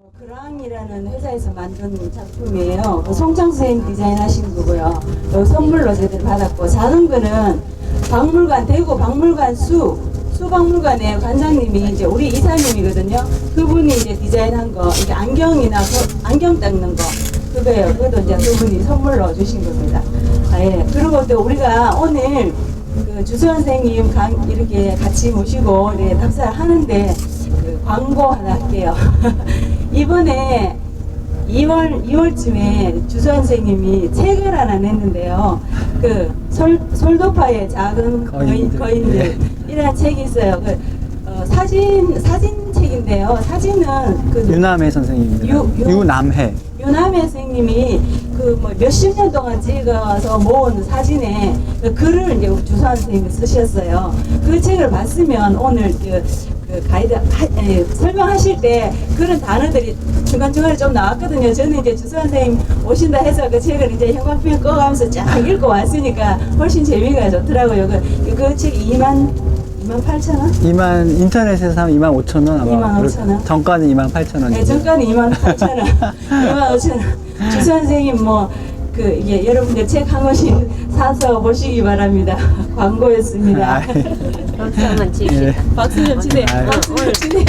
그랑이라는 회사에서 만든 작품이에요. 송창 선생님 디자인하신 거고요. 선물로 저희들 받았고, 작은 거는 박물관, 대구 박물관 수박물관의 관장님이 이제 우리 이사님이거든요. 그분이 이제 디자인한 거, 이게 안경이나 안경 닦는 거 그거예요. 그것도 이제 그분이 선물로 주신 겁니다. 예. 그리고 또 우리가 오늘 그 주수원 선생님 이렇게 같이 모시고 이렇게 답사를 하는데 그 광고 하나 할게요. 이번에 2월쯤에 주수원 선생님이 책을 하나 냈는데요. 그 솔도파의 작은 거인들 이라는 책이 있어요. 사진 책인데요. 사진은 그 유남해 선생님입니다. 유남해 선생님이 그 뭐 몇십 년 동안 찍어서 모은 사진에 그 글을 이제 주수원 선생님이 쓰셨어요. 그 책을 봤으면 오늘 그 가이드 설명하실 때 그런 단어들이 중간중간에 좀 나왔거든요. 저는 이제 주수원 선생님 오신다 해서 그 책을 이제 형광펜 꺼가면서 쫙 읽고 왔으니까 훨씬 재미가 좋더라고요. 그 책이 28,000원? 인터넷에서 사면 25,000원 아마. 25,000원? 정가는 28,000원. 네, 정가는 28,000원. 25,000원. 주수원 선생님 이게 여러분들 책 한 권씩 사서 보시기 바랍니다. 광고였습니다. 박수 한번 칩시다. 예. 박수 좀 치네요. 박수 좀 치네요.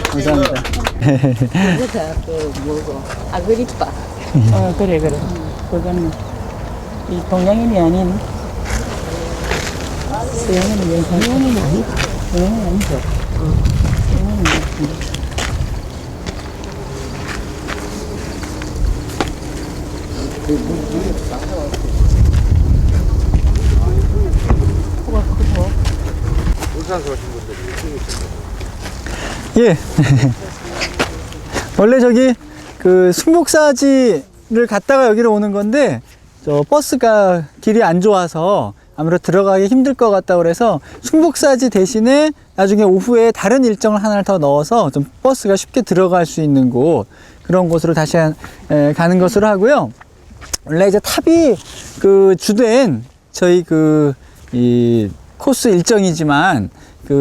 감사합니다. 그거다 뭐고 아그리빠. 그래. 그거는 이 동양인이 아닌 서양인이 동양인이 아니죠. 서양인이 아니죠. 서양인이 아니죠. 코가 크고. 예. 원래 저기 그 승복사지를 갔다가 여기로 오는 건데 저 버스가 길이 안 좋아서 아무래도 들어가기 힘들 것 같다고 그래서 승복사지 대신에 나중에 오후에 다른 일정을 하나를 더 넣어서 좀 버스가 쉽게 들어갈 수 있는 곳, 그런 곳으로 다시 가는 것으로 하고요. 원래 이제 탑이 그 주된 저희 이 코스 일정이지만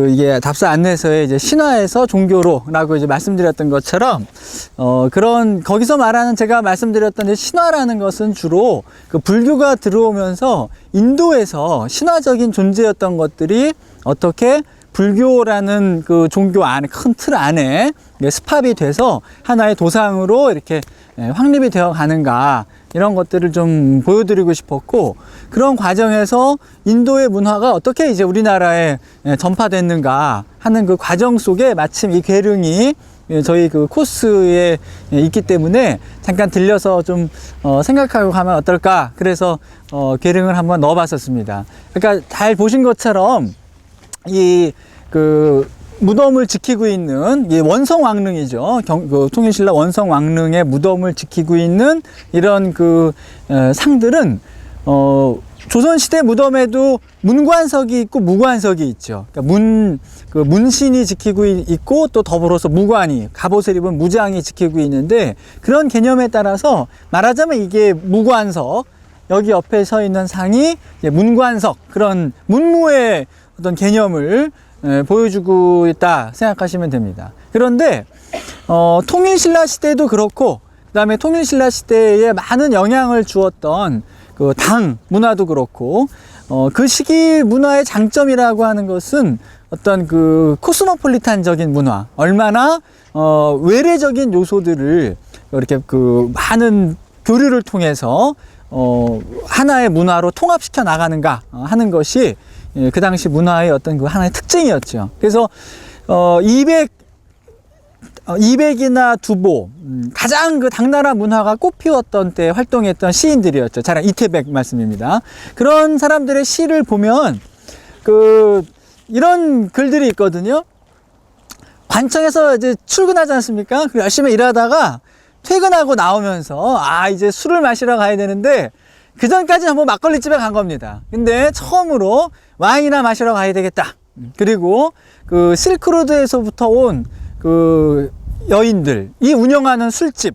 이게 답사 안내서에 이제 신화에서 종교로라고 이제 말씀드렸던 것처럼 거기서 말하는 제가 말씀드렸던 신화라는 것은 주로 그 불교가 들어오면서 인도에서 신화적인 존재였던 것들이 어떻게 불교라는 그 종교 안에, 큰 틀 안에 습합이 돼서 하나의 도상으로 이렇게 확립이 되어 가는가, 이런 것들을 좀 보여드리고 싶었고, 그런 과정에서 인도의 문화가 어떻게 이제 우리나라에 전파됐는가 하는 그 과정 속에 마침 이 괴릉이 저희 그 코스에 있기 때문에 잠깐 들려서 좀 생각하고 가면 어떨까, 그래서 괴릉을 한번 넣어 봤었습니다. 그러니까 잘 보신 것처럼 이 무덤을 지키고 있는 이 원성왕릉이죠. 통일신라 원성왕릉의 무덤을 지키고 있는 이런 상들은 조선시대 무덤에도 문관석이 있고 무관석이 있죠. 그러니까 문신이 지키고 있고 또 더불어서 무관이, 갑옷을 입은 무장이 지키고 있는데, 그런 개념에 따라서 말하자면 이게 무관석, 여기 옆에 서 있는 상이 문관석, 그런 문무의 어떤 개념을 보여주고 있다 생각하시면 됩니다. 그런데 통일신라 시대도 그렇고, 그 다음에 통일신라 시대에 많은 영향을 주었던 그 당 문화도 그렇고, 그 시기 문화의 장점이라고 하는 것은 어떤 그 코스모폴리탄적인 문화, 얼마나 외래적인 요소들을 이렇게 많은 교류를 통해서 하나의 문화로 통합시켜 나가는가 하는 것이 그 당시 문화의 어떤 하나의 특징이었죠. 그래서 200이나 두보, 가장 당나라 문화가 꽃피웠던 때 활동했던 시인들이었죠. 잘 이태백 말씀입니다. 그런 사람들의 시를 보면 이런 글들이 있거든요. 관청에서 이제 출근하지 않습니까? 열심히 일하다가 퇴근하고 나오면서 이제 술을 마시러 가야 되는데, 그 전까지 한번 막걸리집에 간 겁니다. 근데 처음으로 와인이나 마시러 가야 되겠다. 그리고 실크로드에서부터 온 여인들이 운영하는 술집,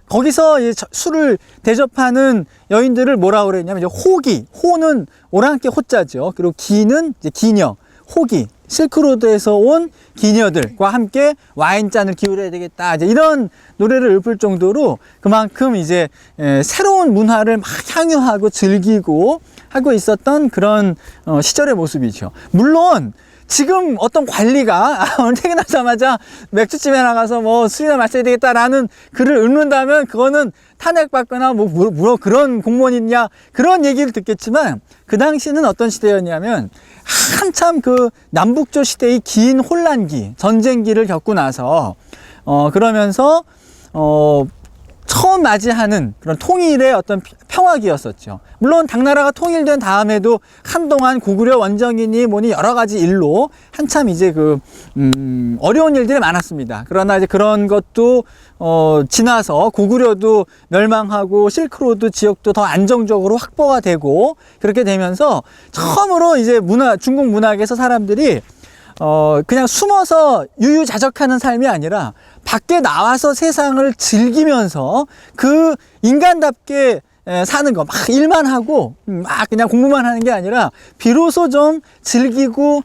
거기서 술을 대접하는 여인들을 뭐라고 그랬냐면, 호기, 호는 오랑캐 호자죠. 그리고 기는 이제 기녀, 호기, 실크로드에서 온 기녀들과 함께 와인잔을 기울여야 되겠다. 이제 이런 노래를 읊을 정도로 그만큼 이제 새로운 문화를 막 향유하고 즐기고 하고 있었던 그런 시절의 모습이죠. 물론 지금 어떤 관리가 오늘 퇴근하자마자 맥주집에 나가서 뭐 술이나 마셔야 되겠다라는 글을 읊는다면 그거는 탄핵받거나 뭐 그런 공무원이 있냐 그런 얘기를 듣겠지만 그 당시는 어떤 시대였냐면 한참 그 남북조 시대의 긴 혼란기, 전쟁기를 겪고 나서 그러면서 처음 맞이하는 그런 통일의 어떤 평화기였었죠. 물론 당나라가 통일된 다음에도 한동안 고구려 원정이니 뭐니 여러 가지 일로 한참 이제 어려운 일들이 많았습니다. 그러나 이제 그런 것도 지나서 고구려도 멸망하고 실크로드 지역도 더 안정적으로 확보가 되고 그렇게 되면서 처음으로 이제 중국 문학에서 사람들이 그냥 숨어서 유유자적하는 삶이 아니라 밖에 나와서 세상을 즐기면서 그 인간답게 사는 거, 막 일만 하고 막 그냥 공부만 하는 게 아니라 비로소 좀 즐기고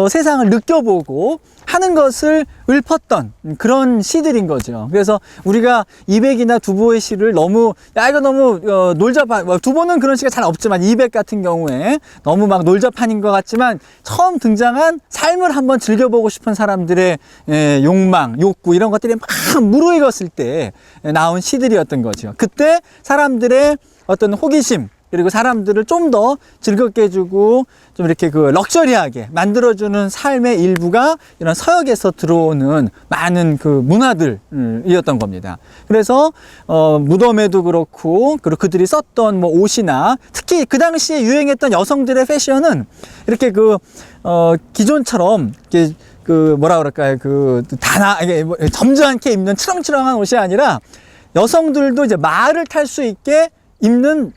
세상을 느껴보고 하는 것을 읊었던 그런 시들인 거죠. 그래서 우리가 이백이나 두보의 시를 너무 이거 너무 놀자판, 두보는 그런 시가 잘 없지만 이백 같은 경우에 너무 막 놀자판인 것 같지만 처음 등장한 삶을 한번 즐겨보고 싶은 사람들의 욕망, 욕구 이런 것들이 막 무르익었을 때 나온 시들이었던 거죠. 그때 사람들의 어떤 호기심 그리고 사람들을 좀 더 즐겁게 해주고 좀 이렇게 럭셔리하게 만들어주는 삶의 일부가 이런 서역에서 들어오는 많은 문화들이었던 겁니다. 그래서 무덤에도 그렇고 그리고 그들이 썼던 뭐 옷이나 특히 그 당시에 유행했던 여성들의 패션은 이렇게 기존처럼 이렇게 뭐라 그럴까요? 점잖게 입는 치렁치렁한 옷이 아니라 여성들도 이제 말을 탈 수 있게 입는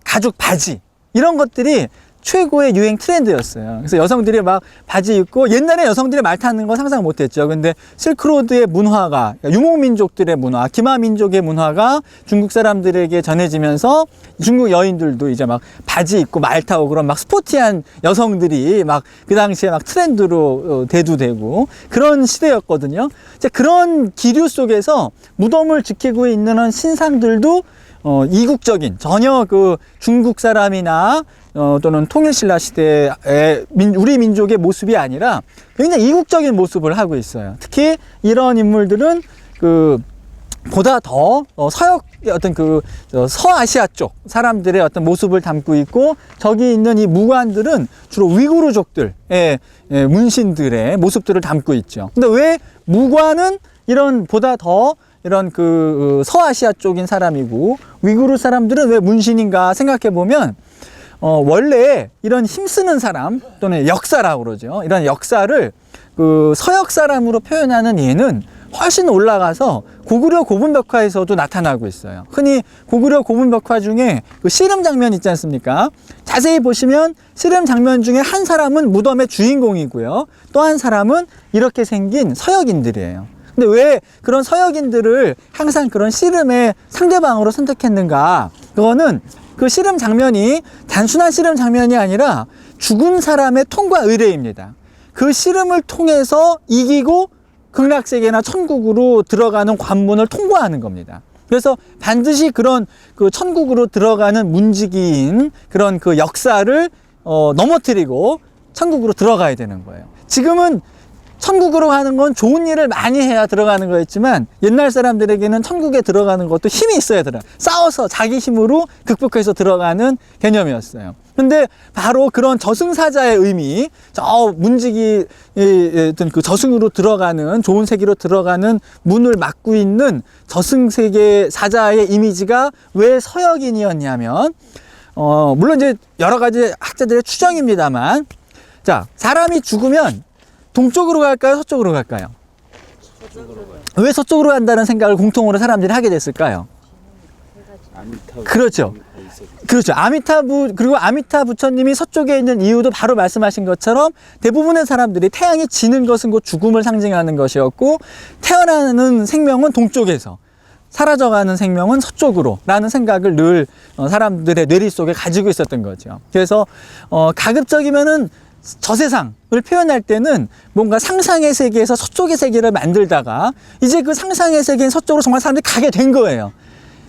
가죽 바지 이런 것들이 최고의 유행 트렌드였어요. 그래서 여성들이 막 바지 입고 옛날에 여성들이 말 타는 거 상상 못했죠. 근데 실크로드의 문화가 유목민족들의 문화, 기마민족의 문화가 중국 사람들에게 전해지면서 중국 여인들도 이제 막 바지 입고 말 타고 그런 막 스포티한 여성들이 막 그 당시에 막 트렌드로 대두되고 그런 시대였거든요. 이제 그런 기류 속에서 무덤을 지키고 있는 신상들도 이국적인 전혀 중국 사람이나 또는 통일신라 시대의 우리 민족의 모습이 아니라 굉장히 이국적인 모습을 하고 있어요. 특히 이런 인물들은 보다 더 서역의 어떤 서아시아 쪽 사람들의 어떤 모습을 담고 있고 저기 있는 이 무관들은 주로 위구르족들의 문신들의 모습들을 담고 있죠. 근데 왜 무관은 이런 보다 더 이런 서아시아 쪽인 사람이고 위구르 사람들은 왜 문신인가 생각해 보면 원래 이런 힘쓰는 사람 또는 역사라고 그러죠. 이런 역사를 서역 사람으로 표현하는 예는 훨씬 올라가서 고구려 고분벽화에서도 나타나고 있어요. 흔히 고구려 고분벽화 중에 씨름 장면 있지 않습니까? 자세히 보시면 씨름 장면 중에 한 사람은 무덤의 주인공이고요. 또 한 사람은 이렇게 생긴 서역인들이에요. 근데 왜 그런 서역인들을 항상 그런 씨름의 상대방으로 선택했는가? 그거는 씨름 장면이 단순한 씨름 장면이 아니라 죽은 사람의 통과 의례입니다. 그 씨름을 통해서 이기고 극락세계나 천국으로 들어가는 관문을 통과하는 겁니다. 그래서 반드시 그런 천국으로 들어가는 문지기인 그런 역사를 넘어뜨리고 천국으로 들어가야 되는 거예요. 지금은 천국으로 가는 건 좋은 일을 많이 해야 들어가는 거였지만 옛날 사람들에게는 천국에 들어가는 것도 힘이 있어야 싸워서 자기 힘으로 극복해서 들어가는 개념이었어요. 근데 바로 그런 저승사자의 의미, 저 문지기 어떤 저승으로 들어가는 좋은 세계로 들어가는 문을 막고 있는 저승세계 사자의 이미지가 왜 서역인이었냐면 물론 이제 여러 가지 학자들의 추정입니다만 자, 사람이 죽으면 동쪽으로 갈까요? 서쪽으로 갈까요? 왜 서쪽으로 간다는 생각을 공통으로 사람들이 하게 됐을까요? 그렇죠. 그리고 아미타 부처님이 서쪽에 있는 이유도 바로 말씀하신 것처럼 대부분의 사람들이 태양이 지는 것은 곧 죽음을 상징하는 것이었고 태어나는 생명은 동쪽에서 사라져가는 생명은 서쪽으로 라는 생각을 늘 사람들의 뇌리 속에 가지고 있었던 거죠. 그래서 가급적이면은 저 세상을 표현할 때는 뭔가 상상의 세계에서 서쪽의 세계를 만들다가 이제 그 상상의 세계인 서쪽으로 정말 사람들이 가게 된 거예요.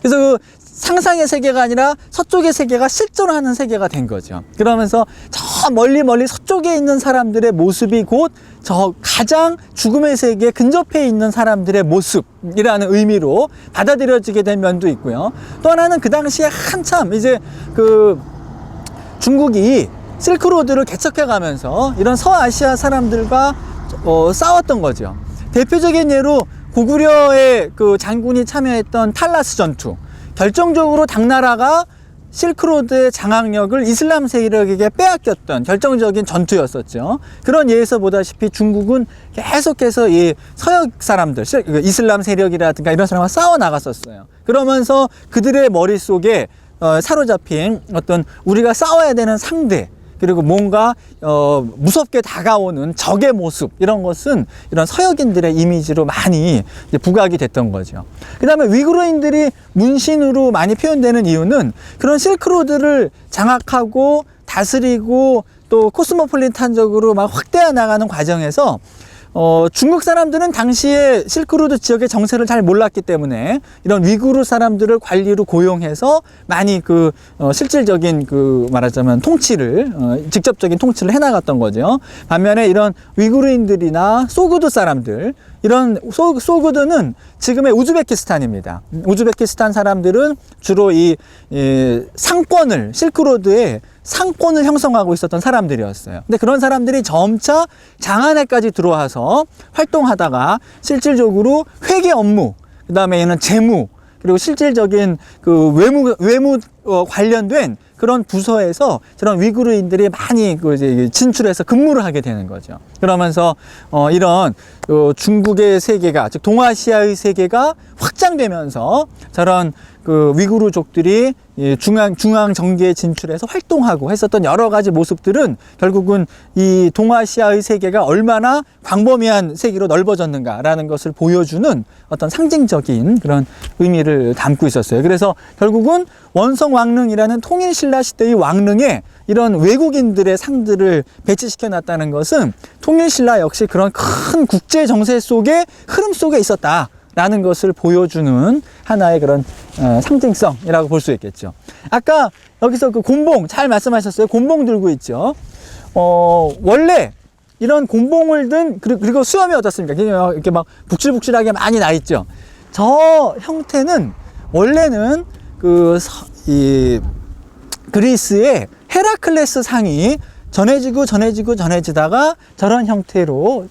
그래서 그 상상의 세계가 아니라 서쪽의 세계가 실존 하는 세계가 된 거죠. 그러면서 저 멀리 서쪽에 있는 사람들의 모습이 곧 저 가장 죽음의 세계에 근접해 있는 사람들의 모습이라는 의미로 받아들여지게 된 면도 있고요. 또 하나는 그 당시에 한참 이제 그 중국이 실크로드를 개척해 가면서 이런 서아시아 사람들과 싸웠던 거죠. 대표적인 예로 고구려의 그 장군이 참여했던 탈라스 전투. 결정적으로 당나라가 실크로드의 장악력을 이슬람 세력에게 빼앗겼던 결정적인 전투였었죠. 그런 예에서 보다시피 중국은 계속해서 이 서역 사람들, 이슬람 세력이라든가 이런 사람과 싸워 나갔었어요. 그러면서 그들의 머릿속에 사로잡힌 어떤 우리가 싸워야 되는 상대, 그리고 뭔가 무섭게 다가오는 적의 모습, 이런 것은 이런 서역인들의 이미지로 많이 이제 부각이 됐던 거죠. 그 다음에 위구르인들이 문신으로 많이 표현되는 이유는 그런 실크로드를 장악하고 다스리고 또 코스모폴리탄적으로 막 확대해 나가는 과정에서 중국 사람들은 당시에 실크로드 지역의 정세를 잘 몰랐기 때문에 이런 위구르 사람들을 관리로 고용해서 많이 그 실질적인 그 말하자면 통치를 직접적인 통치를 해나갔던 거죠. 반면에 이런 위구르인들이나 소그드 사람들, 이런 소그드는 지금의 우즈베키스탄입니다. 우즈베키스탄 사람들은 주로 이 상권을, 실크로드에 상권을 형성하고 있었던 사람들이었어요. 근데 그런 사람들이 점차 장안에까지 들어와서 활동하다가 실질적으로 회계 업무, 그 다음에는 재무, 그리고 실질적인 그 외무 관련된 그런 부서에서 저런 위구르인들이 많이 이제 진출해서 근무를 하게 되는 거죠. 그러면서 이런 중국의 세계가, 즉 동아시아의 세계가 확장되면서 저런 그 위구르족들이 중앙 정계에 진출해서 활동하고 했었던 여러 가지 모습들은 결국은 이 동아시아의 세계가 얼마나 광범위한 세계로 넓어졌는가라는 것을 보여주는 어떤 상징적인 그런 의미를 담고 있었어요. 그래서 결국은 원성 왕릉이라는 통일신라 시대의 왕릉에 이런 외국인들의 상들을 배치시켜 놨다는 것은 통일신라 역시 그런 큰 국제 정세 속에 흐름 속에 있었다 라는 것을 보여주는 하나의 그런 상징성이라고 볼 수 있겠죠. 아까 여기서 그 곤봉 잘 말씀하셨어요. 곤봉 들고 있죠. 원래 이런 곤봉을 든, 그리고 수염이 어떻습니까? 이렇게 막 북실북실하게 많이 나 있죠. 저 형태는 원래는 이 그리스의 헤라클레스 상이 전해지다가 저런 형태로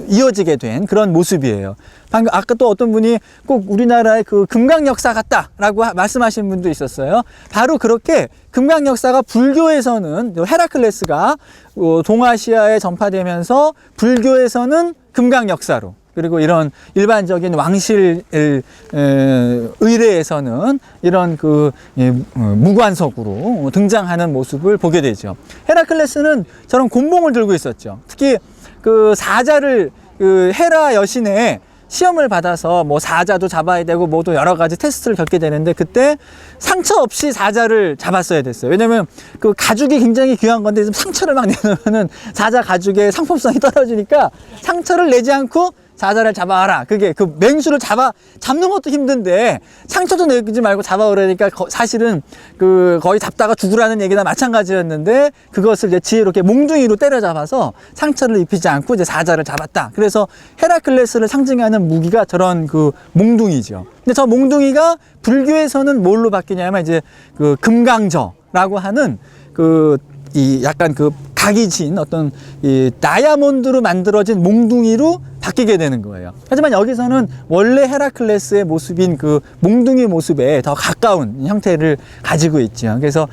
이어지게 된 그런 모습이에요. 방금 아까 또 어떤 분이 꼭 우리나라의 그 금강 역사 같다라고 말씀하신 분도 있었어요. 바로 그렇게 금강 역사가 불교에서는 헤라클레스가 동아시아에 전파되면서 불교에서는 금강 역사로, 그리고 이런 일반적인 왕실 의례에서는 이런 그 무관석으로 등장하는 모습을 보게 되죠. 헤라클레스는 저런 곤봉을 들고 있었죠. 특히 그 사자를 헤라 여신의 시험을 받아서 뭐 사자도 잡아야 되고 뭐도 여러 가지 테스트를 겪게 되는데 그때 상처 없이 사자를 잡았어야 됐어요. 왜냐면 그 가죽이 굉장히 귀한 건데 상처를 막 내놓으면은 사자 가죽의 상품성이 떨어지니까 상처를 내지 않고 사자를 잡아라. 그게 그 맹수를 잡는 것도 힘든데 상처도 내지 말고 잡아오라니까 사실은 그 거의 잡다가 죽으라는 얘기나 마찬가지였는데 그것을 이제 지혜롭게 몽둥이로 때려잡아서 상처를 입히지 않고 이제 사자를 잡았다. 그래서 헤라클레스를 상징하는 무기가 저런 그 몽둥이죠. 근데 저 몽둥이가 불교에서는 뭘로 바뀌냐면 이제 그 금강저라고 하는 이 약간 그 각이 진 어떤 이 다이아몬드로 만들어진 몽둥이로 바뀌게 되는 거예요. 하지만 여기서는 원래 헤라클레스의 모습인 그 몽둥이 모습에 더 가까운 형태를 가지고 있죠. 그래서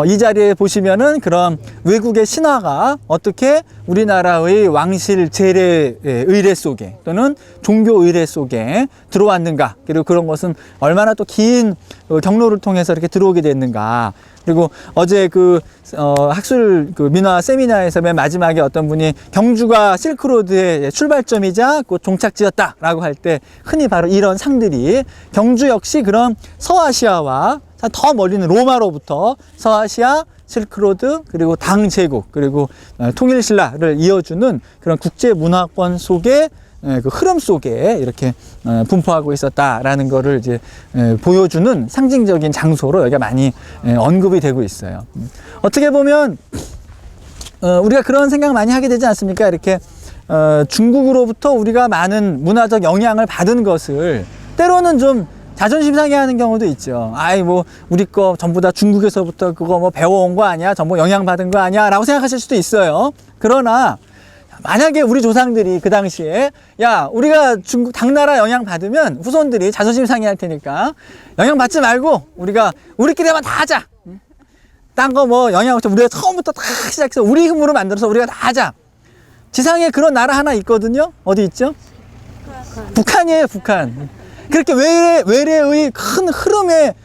이 자리에 보시면은 그런 외국의 신화가 어떻게 우리나라의 왕실 제례 의례 속에 또는 종교 의례 속에 들어왔는가, 그리고 그런 것은 얼마나 또 긴 경로를 통해서 이렇게 들어오게 됐는가. 그리고 어제 학술 민화 세미나에서 맨 마지막에 어떤 분이 경주가 실크로드의 출발점이자 그 종착지였다라고 할 때 흔히 바로 이런 상들이 경주 역시 그런 서아시아와 더 멀리는 로마로부터 서아시아, 실크로드, 그리고 당 제국, 그리고 통일신라를 이어주는 그런 국제 문화권 속에 그 흐름 속에 이렇게 분포하고 있었다라는 거를 이제 보여주는 상징적인 장소로 여기가 많이 언급이 되고 있어요. 어떻게 보면 우리가 그런 생각 많이 하게 되지 않습니까? 이렇게 중국으로부터 우리가 많은 문화적 영향을 받은 것을 때로는 좀 자존심 상해하는 경우도 있죠. 아이 뭐 우리 거 전부 다 중국에서부터 그거 뭐 배워온 거 아니야? 전부 영향받은 거 아니야? 라고 생각하실 수도 있어요. 그러나 만약에 우리 조상들이 그 당시에 야 우리가 중국 당나라 영향 받으면 후손들이 자존심 상해할 테니까 영향 받지 말고 우리가 우리끼리만 다 하자. 딴 거 뭐 영향 없이 우리가 처음부터 다 시작해서 우리 힘으로 만들어서 우리가 다 하자. 지상에 그런 나라 하나 있거든요. 어디 있죠? 북한이에요, 북한. 그렇게 외래의 큰 흐름에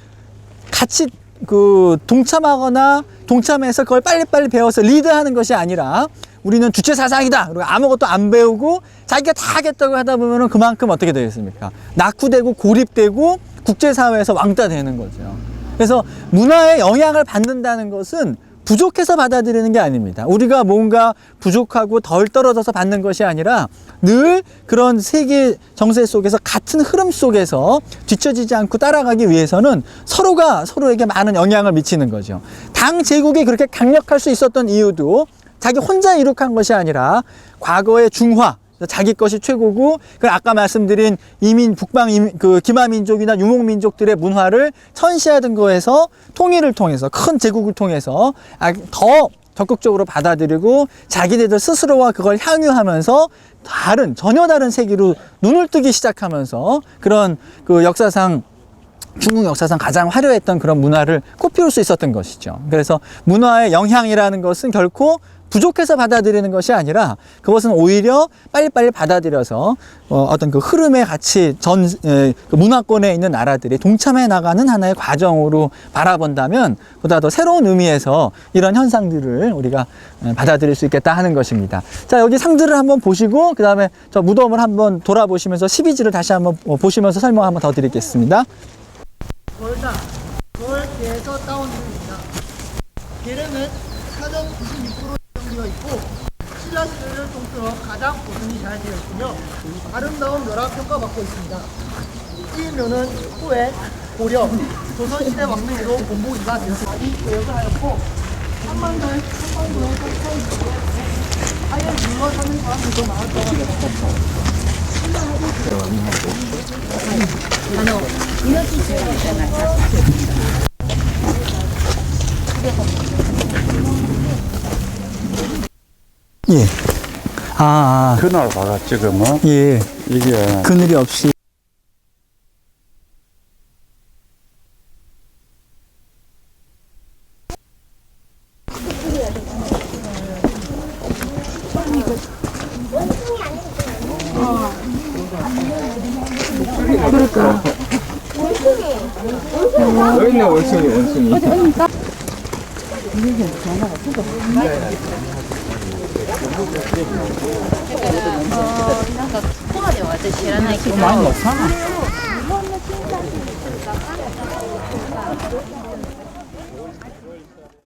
같이 그 동참하거나 동참해서 그걸 빨리빨리 배워서 리드하는 것이 아니라 우리는 주체 사상이다. 그리고 아무것도 안 배우고 자기가 다 하겠다고 하다 보면은 그만큼 어떻게 되겠습니까? 낙후되고 고립되고 국제사회에서 왕따 되는 거죠. 그래서 문화의 영향을 받는다는 것은 부족해서 받아들이는 게 아닙니다. 우리가 뭔가 부족하고 덜 떨어져서 받는 것이 아니라 늘 그런 세계 정세 속에서 같은 흐름 속에서 뒤처지지 않고 따라가기 위해서는 서로가 서로에게 많은 영향을 미치는 거죠. 당 제국이 그렇게 강력할 수 있었던 이유도 자기 혼자 이룩한 것이 아니라 과거의 중화, 자기 것이 최고고, 그 아까 말씀드린 그 기마민족이나 유목민족들의 문화를 천시하던 거에서 통일을 통해서 큰 제국을 통해서 더 적극적으로 받아들이고 자기네들 스스로와 그걸 향유하면서 전혀 다른 세계로 눈을 뜨기 시작하면서 그런 그 역사상 중국 역사상 가장 화려했던 그런 문화를 꽃피울 수 있었던 것이죠. 그래서 문화의 영향이라는 것은 결코 부족해서 받아들이는 것이 아니라 그것은 오히려 빨리빨리 받아들여서 어떤 그 흐름에 같이 그 문화권에 있는 나라들이 동참해 나가는 하나의 과정으로 바라본다면 보다 더 새로운 의미에서 이런 현상들을 우리가 받아들일 수 있겠다 하는 것입니다. 자, 여기 상들을 한번 보시고 그 다음에 저 무덤을 한번 돌아보시면서 12지를 다시 한번 보시면서 설명 한번 더 드리겠습니다. 돌에서 따온 물입니다. 계량은 사정 96% 되어 있고 신라시대를 통틀어 가장 보존이 잘 되어 있으며 아름다운 멸학 평가받고 있습니다. 이 묘는 후에 고려, 조선시대 왕릉으로 본보기가 되었습니다. 고역을 하였고 한반도에 아예 물러 사는 사람들도 많았다고 합니다. 예. 그날 봐가 지금은 예. 이게 그늘이 없이. 여기 있네 원숭이.なんかここまでは私知らないけど、